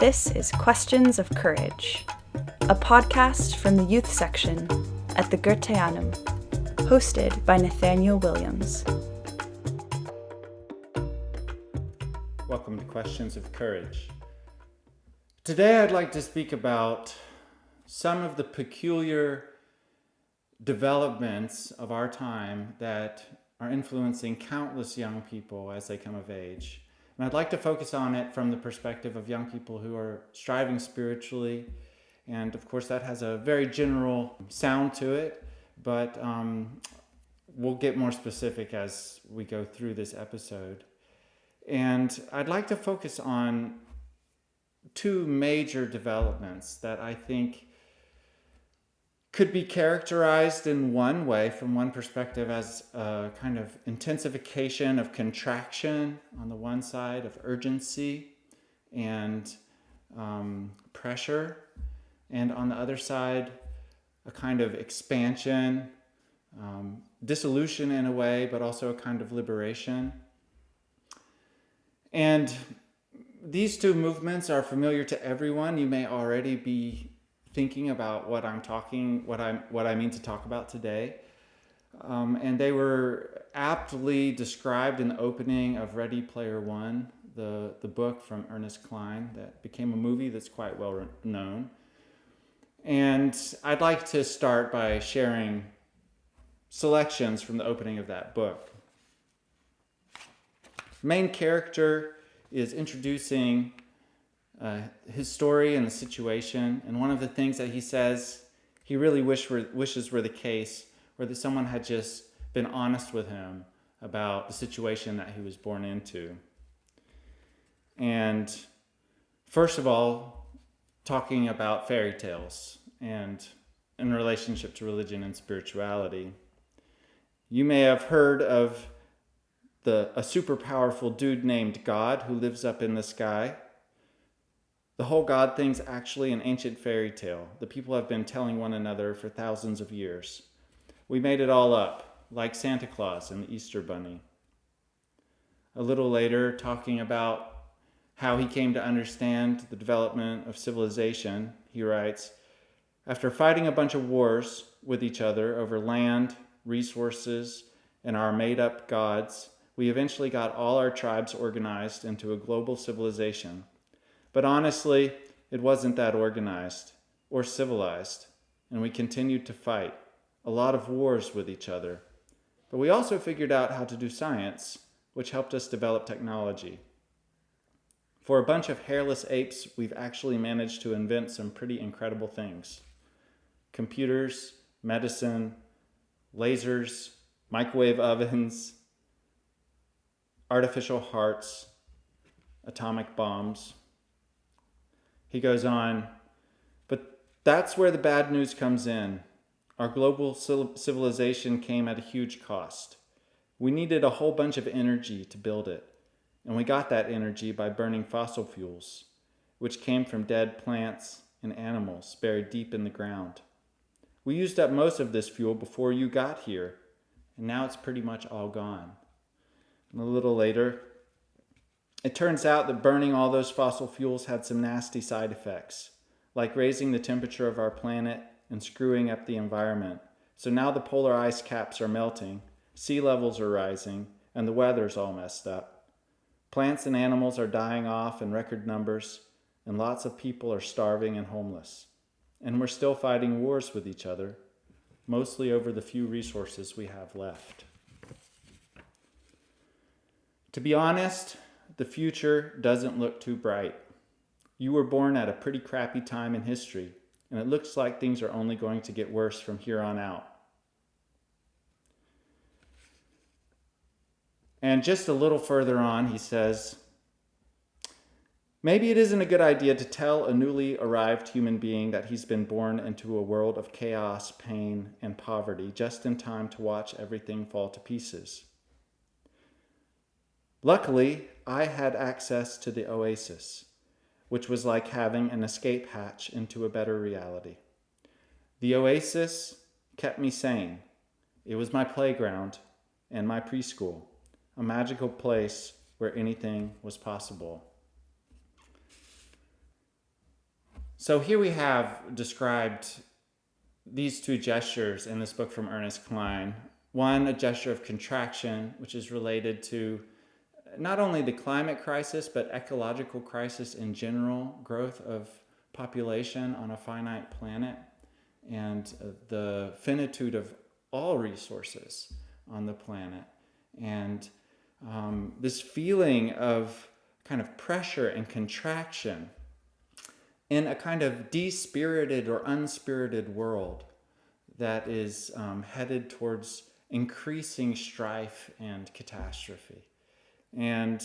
This is Questions of Courage, a podcast from the youth section at the Goetheanum, hosted by Nathaniel Williams. Welcome to Questions of Courage. Today I'd like to speak about some of the peculiar developments of our time that are influencing countless young people as they come of age. And I'd like to focus on it from the perspective of young people who are striving spiritually. And of course that has a very general sound to it, but we'll get more specific as we go through this episode. And I'd like to focus on two major developments that I think could be characterized in one way, from one perspective, as a kind of intensification of contraction on the one side, of urgency and pressure, and on the other side, a kind of expansion, dissolution in a way, but also a kind of liberation. And these two movements are familiar to everyone. You may already be thinking about what I mean to talk about today. And they were aptly described in the opening of Ready Player One, the book from Ernest Cline that became a movie that's quite well known. And I'd like to start by sharing selections from the opening of that book. The main character is introducing his story and the situation, and one of the things that he says he really wishes were the case, or that someone had just been honest with him about the situation that he was born into. And first of all, talking about fairy tales and in relationship to religion and spirituality. You may have heard of a super powerful dude named God who lives up in the sky. The whole God thing's actually an ancient fairy tale that people have been telling one another for thousands of years. We made it all up, like Santa Claus and the Easter Bunny. A little later, talking about how he came to understand the development of civilization, he writes, "After fighting a bunch of wars with each other over land, resources, and our made-up gods, we eventually got all our tribes organized into a global civilization. But honestly, it wasn't that organized or civilized, and we continued to fight a lot of wars with each other. But we also figured out how to do science, which helped us develop technology. For a bunch of hairless apes, we've actually managed to invent some pretty incredible things. Computers, medicine, lasers, microwave ovens, artificial hearts, atomic bombs." He goes on, "But that's where the bad news comes in. Our global civilization came at a huge cost. We needed a whole bunch of energy to build it, and we got that energy by burning fossil fuels, which came from dead plants and animals buried deep in the ground. We used up most of this fuel before you got here, and now it's pretty much all gone." And a little later, "It turns out that burning all those fossil fuels had some nasty side effects, like raising the temperature of our planet and screwing up the environment. So now the polar ice caps are melting, sea levels are rising, and the weather's all messed up. Plants and animals are dying off in record numbers, and lots of people are starving and homeless. And we're still fighting wars with each other, mostly over the few resources we have left. To be honest, the future doesn't look too bright. You were born at a pretty crappy time in history, and it looks like things are only going to get worse from here on out." And just a little further on, he says, "Maybe it isn't a good idea to tell a newly arrived human being that he's been born into a world of chaos, pain, and poverty just in time to watch everything fall to pieces. Luckily, I had access to the oasis, which was like having an escape hatch into a better reality. The oasis kept me sane. It was my playground and my preschool, a magical place where anything was possible." So here we have described these two gestures in this book from Ernest Cline. One, a gesture of contraction, which is related to not only the climate crisis, but ecological crisis in general, growth of population on a finite planet, and the finitude of all resources on the planet. And this feeling of kind of pressure and contraction in a kind of despirited or unspirited world that is headed towards increasing strife and catastrophe. And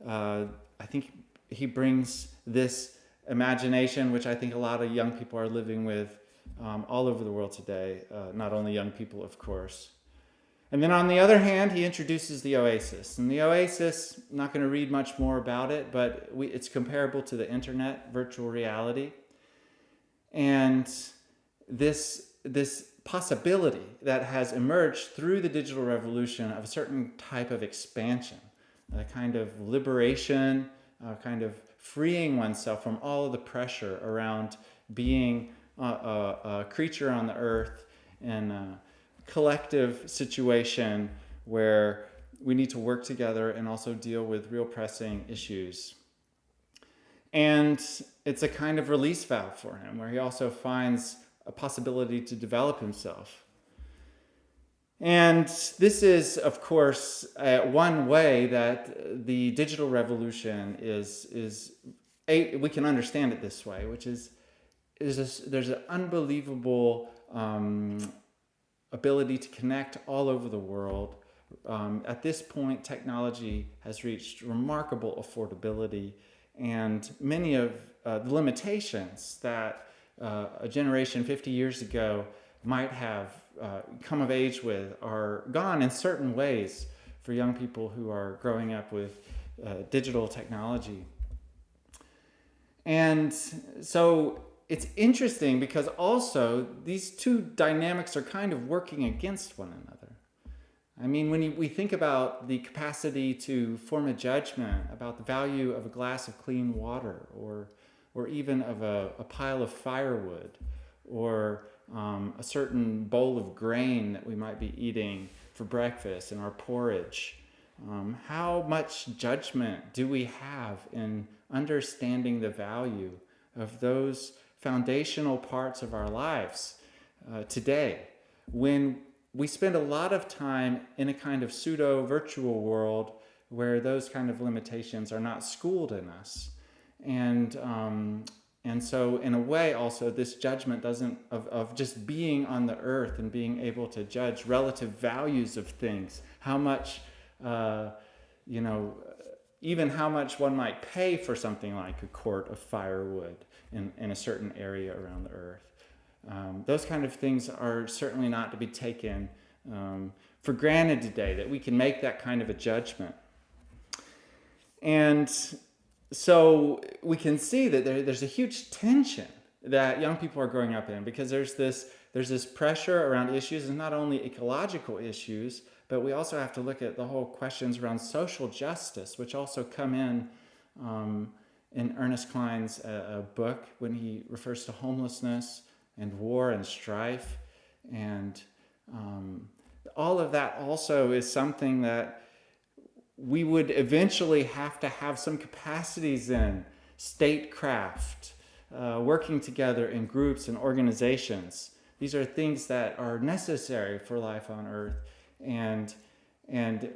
I think he brings this imagination, which I think a lot of young people are living with all over the world today, not only young people, of course. And then on the other hand, he introduces the oasis. And the oasis, I'm not going to read much more about it, but it's comparable to the internet, virtual reality. And this possibility that has emerged through the digital revolution of a certain type of expansion, a kind of liberation, a kind of freeing oneself from all of the pressure around being a creature on the earth and collective situation where we need to work together and also deal with real pressing issues. And it's a kind of release valve for him, where he also finds a possibility to develop himself. And this is, of course, one way that the digital revolution we can understand it this way, which is there's an unbelievable ability to connect all over the world. At this point, technology has reached remarkable affordability, and many of the limitations that a generation 50 years ago might have come of age with are gone in certain ways for young people who are growing up with digital technology. And so it's interesting because also these two dynamics are kind of working against one another. I mean, when we think about the capacity to form a judgment about the value of a glass of clean water, or even of a pile of firewood, or a certain bowl of grain that we might be eating for breakfast in our porridge, how much judgment do we have in understanding the value of those foundational parts of our lives today, when we spend a lot of time in a kind of pseudo-virtual world where those kind of limitations are not schooled in us. And so in a way also this judgment of just being on the earth and being able to judge relative values of things, how much, even how much one might pay for something like a quart of firewood in a certain area around the earth. Those kind of things are certainly not to be taken for granted today, that we can make that kind of a judgment. And so we can see that there's a huge tension that young people are growing up in, because there's this pressure around issues, and not only ecological issues, but we also have to look at the whole questions around social justice, which also come in Ernest Cline's book when he refers to homelessness and war and strife. And all of that also is something that we would eventually have to have some capacities in, statecraft, working together in groups and organizations. These are things that are necessary for life on Earth, and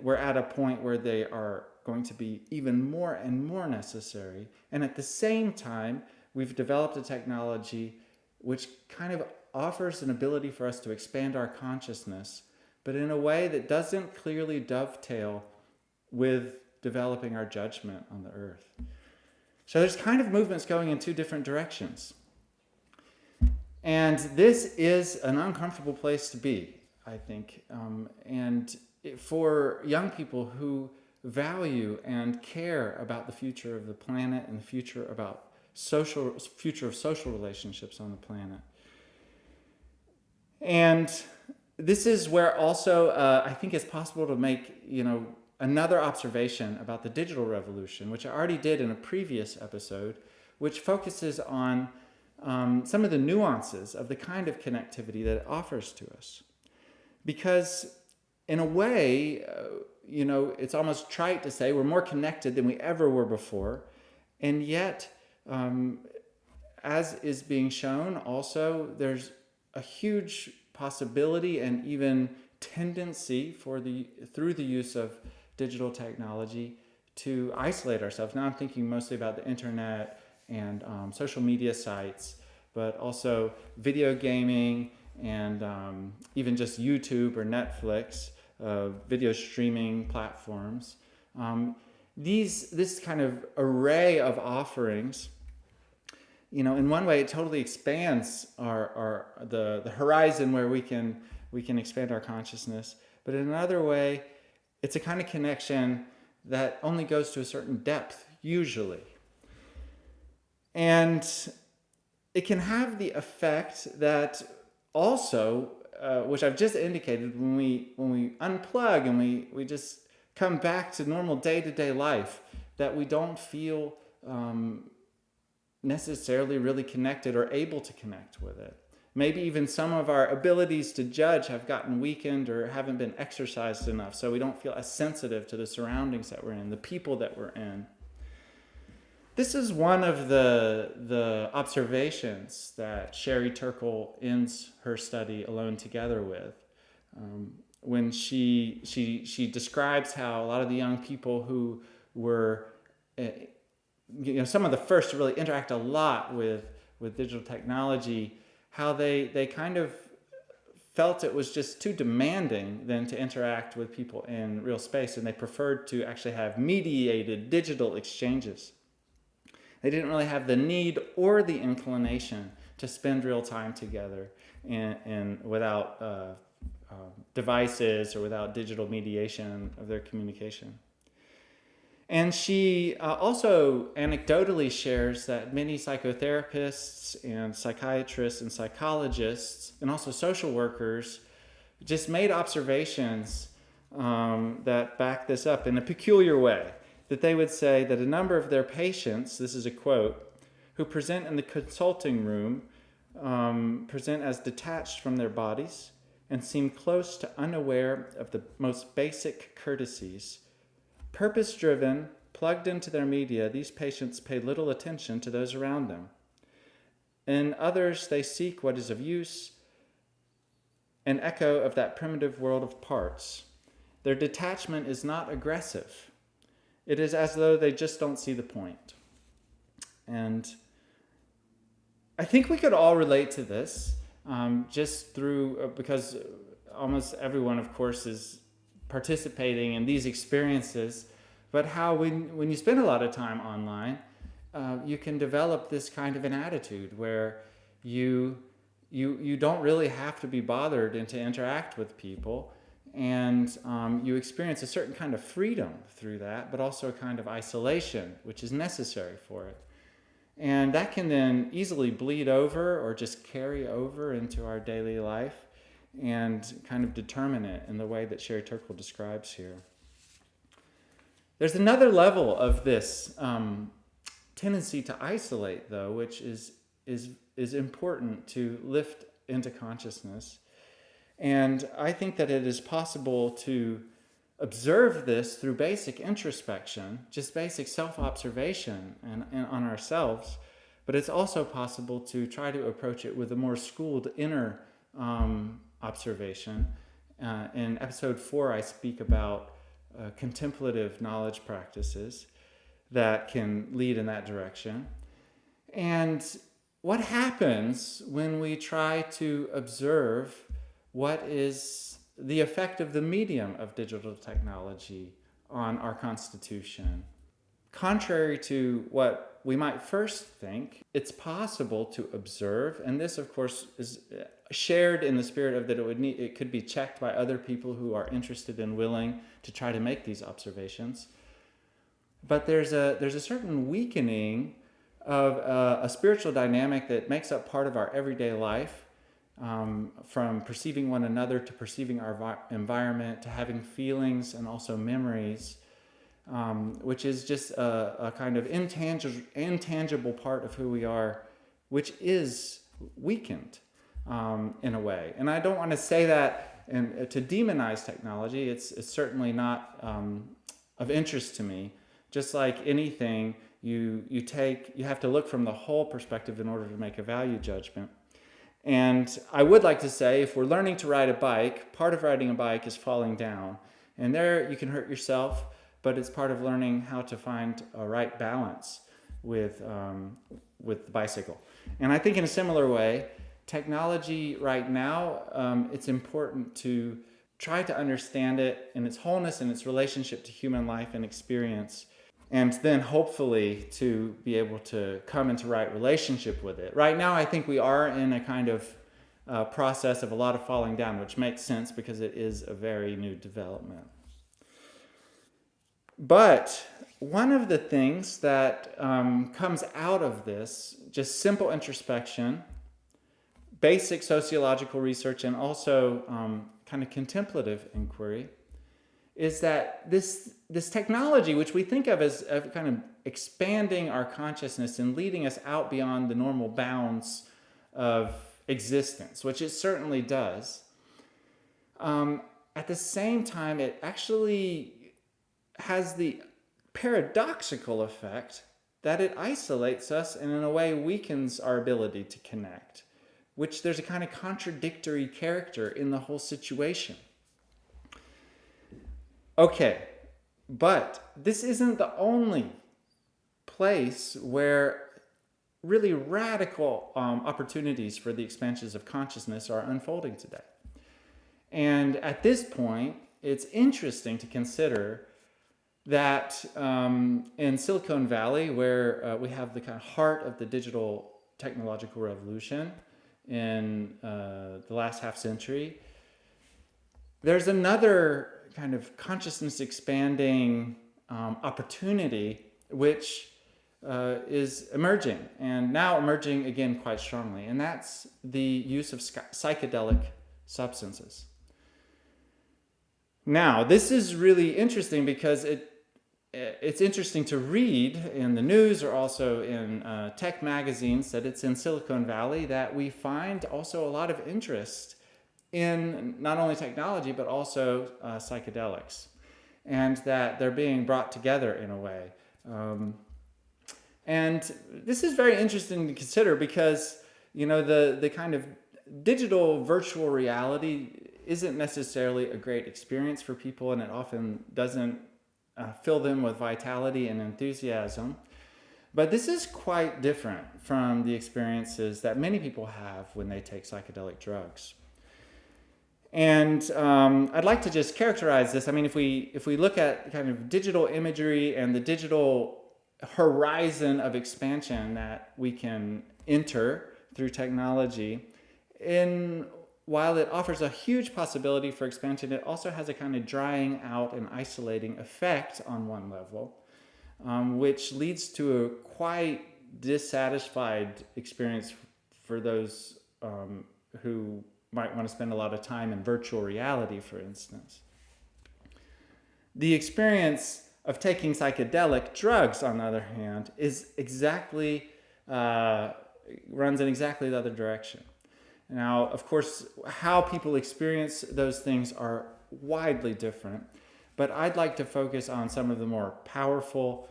we're at a point where they are going to be even more and more necessary. And at the same time, we've developed a technology which kind of offers an ability for us to expand our consciousness, but in a way that doesn't clearly dovetail with developing our judgment on the earth. So there's kind of movements going in two different directions. And this is an uncomfortable place to be, I think. For young people who value and care about the future of the planet and the future of social relationships on the planet. And this is where also I think it's possible to make, another observation about the digital revolution, which I already did in a previous episode, which focuses on some of the nuances of the kind of connectivity that it offers to us. Because in a way, it's almost trite to say we're more connected than we ever were before. And yet, as is being shown also, there's a huge possibility and even tendency through the use of digital technology to isolate ourselves. Now I'm thinking mostly about the internet and social media sites, but also video gaming and even just YouTube or Netflix, video streaming platforms. This kind of array of offerings, in one way it totally expands the horizon where we can expand our consciousness, but in another way it's a kind of connection that only goes to a certain depth usually. And it can have the effect that also, which I've just indicated, when we unplug and we just come back to normal day-to-day life, that we don't feel necessarily really connected or able to connect with it. Maybe even some of our abilities to judge have gotten weakened or haven't been exercised enough, so we don't feel as sensitive to the surroundings that we're in, the people that we're in. This is one of the observations that Sherry Turkle ends her study Alone Together with, when she describes how a lot of the young people who were some of the first to really interact a lot with digital technology, how they kind of felt it was just too demanding then to interact with people in real space, and they preferred to actually have mediated digital exchanges. They didn't really have the need or the inclination to spend real time together and without devices or without digital mediation of their communication. And she also anecdotally shares that many psychotherapists and psychiatrists and psychologists and also social workers just made observations that back this up in a peculiar way. That they would say that a number of their patients, this is a quote, who present in the consulting room present as detached from their bodies and seem close to unaware of the most basic courtesies. Purpose-driven, plugged into their media, these patients pay little attention to those around them. In others, they seek what is of use, an echo of that primitive world of parts. Their detachment is not aggressive. It is as though they just don't see the point. And I think we could all relate to this just through, because almost everyone, of course, is participating in these experiences, but how when you spend a lot of time online, you can develop this kind of an attitude where you don't really have to be bothered and to interact with people, and you experience a certain kind of freedom through that, but also a kind of isolation, which is necessary for it. And that can then easily bleed over or just carry over into our daily life and kind of determine it in the way that Sherry Turkle describes here. There's another level of this tendency to isolate, though, which is important to lift into consciousness. And I think that it is possible to observe this through basic introspection, just basic self-observation and on ourselves. But it's also possible to try to approach it with a more schooled inner observation. In episode 4, I speak about contemplative knowledge practices that can lead in that direction. And what happens when we try to observe what is the effect of the medium of digital technology on our constitution? Contrary to what we might first think, it's possible to observe, and this, of course, is shared in the spirit of that it could be checked by other people who are interested and willing to try to make these observations. But there's a certain weakening of a spiritual dynamic that makes up part of our everyday life, from perceiving one another to perceiving our environment to having feelings and also memories, which is just a kind of intangible part of who we are which is weakened in a way. And I don't want to say that and to demonize technology. It's certainly not of interest to me. Just like anything, you have to look from the whole perspective in order to make a value judgment. And I would like to say, if we're learning to ride a bike, part of riding a bike is falling down. And there you can hurt yourself, but it's part of learning how to find a right balance with the bicycle. And I think in a similar way, technology right now, it's important to try to understand it in its wholeness and its relationship to human life and experience, and then hopefully to be able to come into right relationship with it. Right now, I think we are in a kind of process of a lot of falling down, which makes sense because it is a very new development. But one of the things that comes out of this, just simple introspection, basic sociological research, and also kind of contemplative inquiry, is that this technology, which we think of as kind of expanding our consciousness and leading us out beyond the normal bounds of existence, which it certainly does, at the same time, it actually has the paradoxical effect that it isolates us and in a way weakens our ability to connect, which there's a kind of contradictory character in the whole situation. Okay, but this isn't the only place where really radical opportunities for the expansions of consciousness are unfolding today. And at this point, it's interesting to consider that in Silicon Valley, where we have the kind of heart of the digital technological revolution in the last half century, there's another kind of consciousness expanding opportunity which is emerging, and now emerging again quite strongly, and that's the use of psychedelic substances. Now, this is really interesting because it's interesting to read in the news or also in tech magazines that it's in Silicon Valley that we find also a lot of interest in not only technology but also psychedelics, and that they're being brought together in a way. And this is very interesting to consider because, you know, the kind of digital virtual reality isn't necessarily a great experience for people, and it often doesn't fill them with vitality and enthusiasm. But this is quite different from the experiences that many people have when they take psychedelic drugs. And I'd like to just characterize this. I mean, if we look at kind of digital imagery and the digital horizon of expansion that we can enter through technology, while it offers a huge possibility for expansion, it also has a kind of drying out and isolating effect on one level, which leads to a quite dissatisfied experience for those who might want to spend a lot of time in virtual reality, for instance. The experience of taking psychedelic drugs, on the other hand, is runs in exactly the other direction. Now, of course, how people experience those things are widely different, but I'd like to focus on some of the more powerful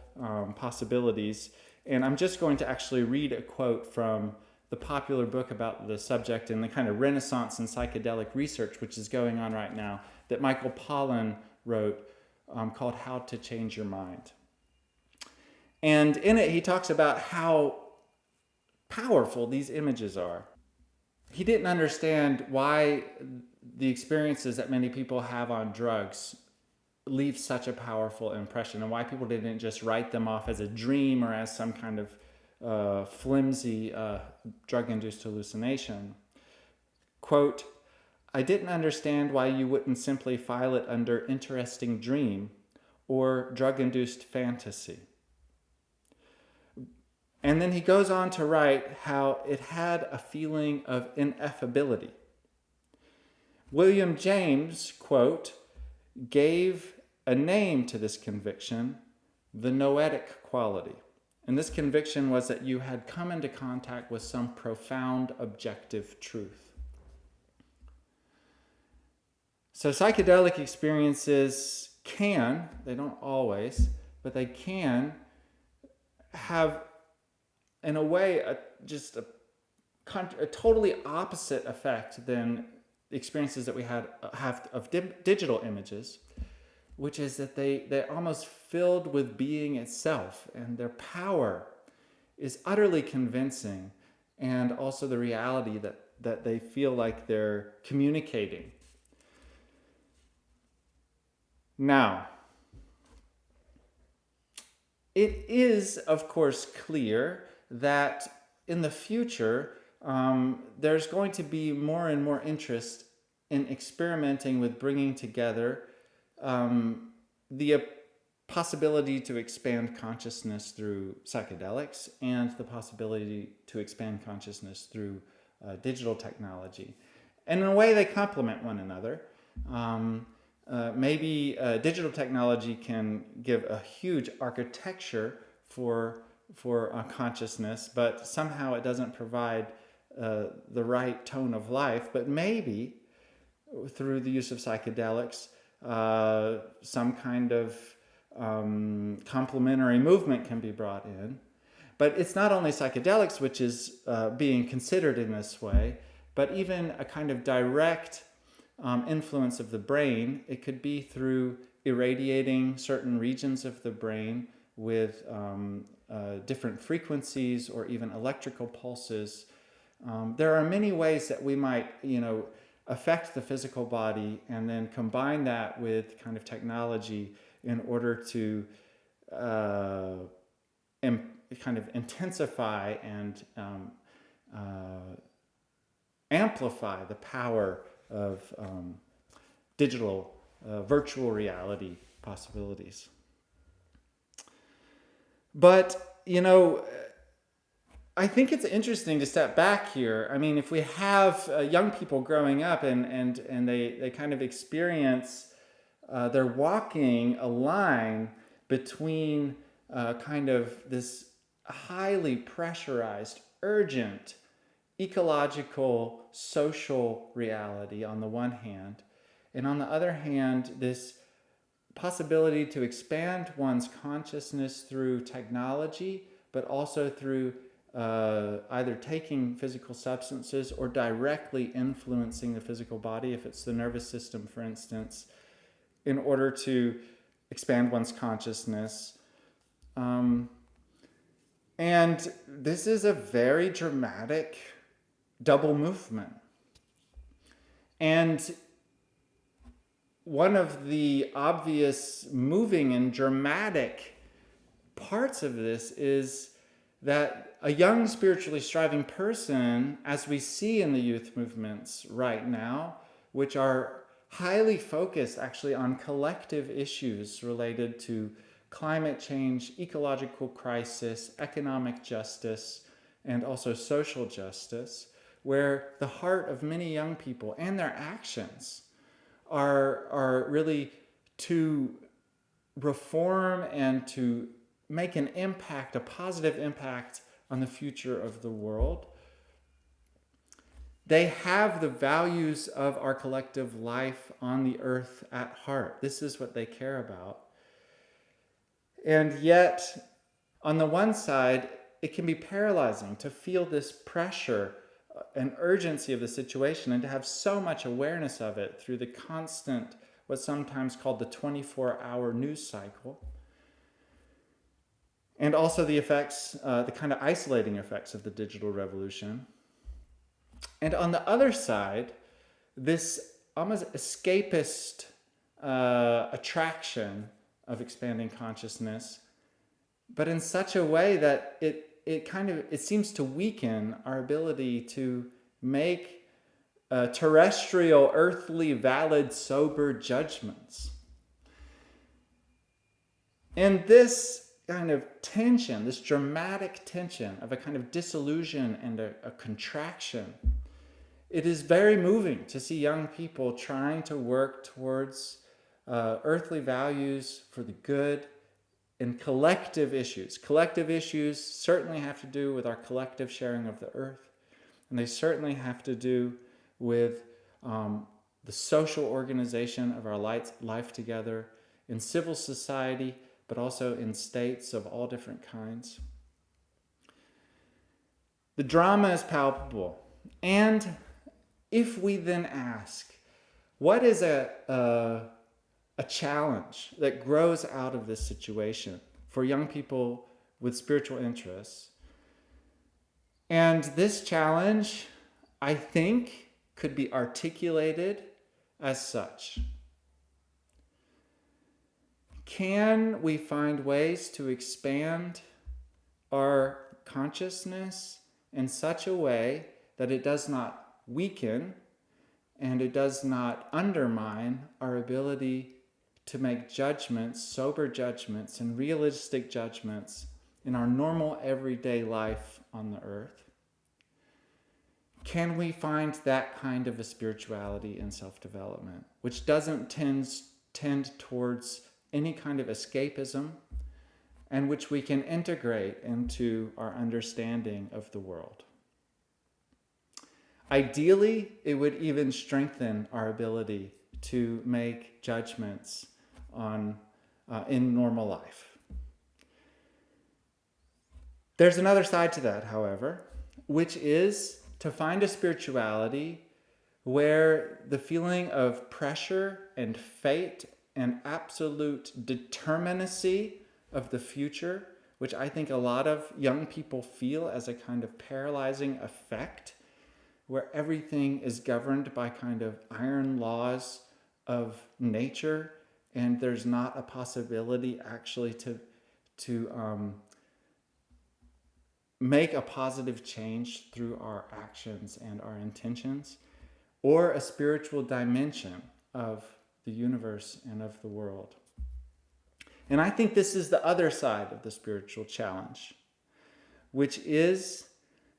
possibilities. And I'm just going to actually read a quote from the popular book about the subject and the kind of renaissance in psychedelic research, which is going on right now, that Michael Pollan wrote, called How to Change Your Mind. And in it, he talks about how powerful these images are. He didn't understand why the experiences that many people have on drugs leave such a powerful impression, and why people didn't just write them off as a dream or as some kind of flimsy drug-induced hallucination. Quote, "I didn't understand why you wouldn't simply file it under interesting dream or drug-induced fantasy." And then he goes on to write how it had a feeling of ineffability. William James, quote, gave a name to this conviction, the noetic quality. And this conviction was that you had come into contact with some profound objective truth. So psychedelic experiences they don't always, but they can have, in a way, a totally opposite effect than the experiences that we have of digital images, which is that they're almost filled with being itself, and their power is utterly convincing, and also the reality that they feel like they're communicating. Now, it is, of course, clear that in the future, there's going to be more and more interest in experimenting with bringing together the possibility to expand consciousness through psychedelics and the possibility to expand consciousness through digital technology. And in a way, they complement one another. Maybe digital technology can give a huge architecture for consciousness, but somehow it doesn't provide the right tone of life. But maybe through the use of psychedelics, some kind of complementary movement can be brought in. But it's not only psychedelics which is being considered in this way, but even a kind of direct influence of the brain. It could be through irradiating certain regions of the brain with different frequencies or even electrical pulses. There are many ways that we might, affect the physical body and then combine that with kind of technology in order to kind of intensify and amplify the power of digital virtual reality possibilities. But, I think it's interesting to step back here. I mean, if we have young people growing up and they kind of experience, they're walking a line between kind of this highly pressurized, urgent, ecological, social reality on the one hand, and on the other hand, this possibility to expand one's consciousness through technology, but also through either taking physical substances or directly influencing the physical body, if it's the nervous system, for instance, in order to expand one's consciousness. And this is a very dramatic double movement. And one of the obvious moving and dramatic parts of this is that a young spiritually striving person, as we see in the youth movements right now, which are highly focused actually on collective issues related to climate change, ecological crisis, economic justice, and also social justice, where the heart of many young people and their actions are really to reform and to make an impact, a positive impact on the future of the world. They have the values of our collective life on the earth at heart. This is what they care about. And yet, on the one side, it can be paralyzing to feel this pressure and urgency of the situation and to have so much awareness of it through the constant, what's sometimes called the 24-hour news cycle. And also the effects, the kind of isolating effects of the digital revolution. And on the other side, this almost escapist attraction of expanding consciousness, but in such a way that it seems to weaken our ability to make terrestrial, earthly, valid, sober judgments. And this kind of tension, this dramatic tension of a kind of disillusion and a contraction, it is very moving to see young people trying to work towards earthly values for the good and collective issues. Collective issues certainly have to do with our collective sharing of the earth, and they certainly have to do with the social organization of our life together in civil society, but also in states of all different kinds. The drama is palpable. And if we then ask, what is a challenge that grows out of this situation for young people with spiritual interests? And this challenge, I think, could be articulated as such. Can we find ways to expand our consciousness in such a way that it does not weaken and it does not undermine our ability to make judgments, sober judgments, and realistic judgments in our normal everyday life on the earth? Can we find that kind of a spirituality in self-development, which doesn't tend towards any kind of escapism, and which we can integrate into our understanding of the world? Ideally, it would even strengthen our ability to make judgments in normal life. There's another side to that, however, which is to find a spirituality where the feeling of pressure and fate and absolute determinacy of the future, which I think a lot of young people feel as a kind of paralyzing effect, where everything is governed by kind of iron laws of nature, and there's not a possibility actually to make a positive change through our actions and our intentions, or a spiritual dimension of the universe and of the world. And I think this is the other side of the spiritual challenge, which is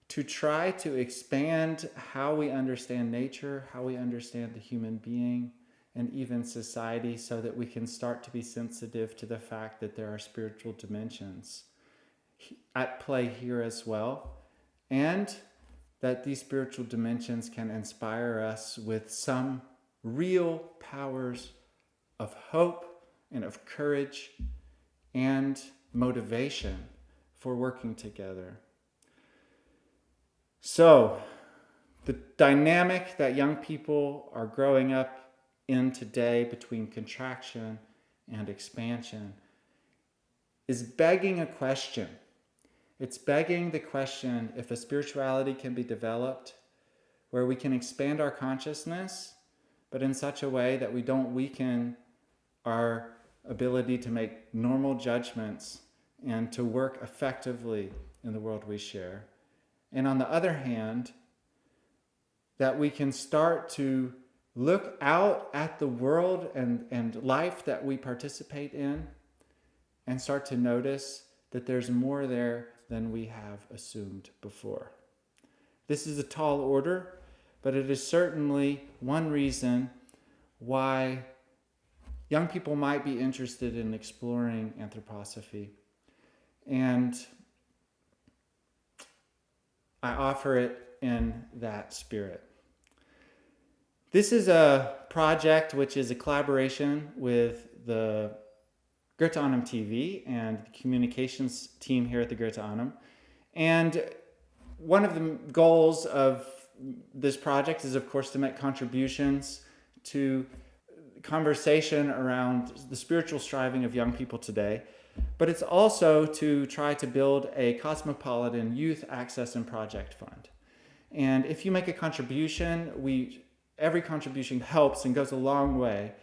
to try to expand how we understand nature, how we understand the human being, and even society, so that we can start to be sensitive to the fact that there are spiritual dimensions at play here as well, and that these spiritual dimensions can inspire us with some real powers of hope and of courage and motivation for working together. So, the dynamic that young people are growing up in today between contraction and expansion is begging a question. It's begging the question if a spirituality can be developed where we can expand our consciousness, but in such a way that we don't weaken our ability to make normal judgments and to work effectively in the world we share. And on the other hand, that we can start to look out at the world and life that we participate in and start to notice that there's more there than we have assumed before. This is a tall order, but it is certainly one reason why young people might be interested in exploring anthroposophy. And I offer it in that spirit. This is a project which is a collaboration with the Goethe Annum TV and the communications team here at the Goethe Annum. And one of the goals of this project is, of course, to make contributions to conversation around the spiritual striving of young people today. But it's also to try to build a cosmopolitan youth access and project fund. And if you make a contribution, every contribution helps and goes a long way.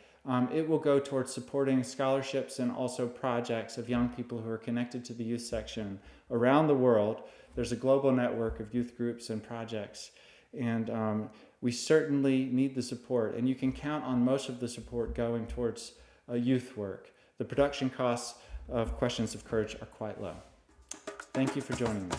It will go towards supporting scholarships and also projects of young people who are connected to the youth section around the world. There's a global network of youth groups and projects, and we certainly need the support. And you can count on most of the support going towards youth work. The production costs of Questions of Courage are quite low. Thank you for joining me.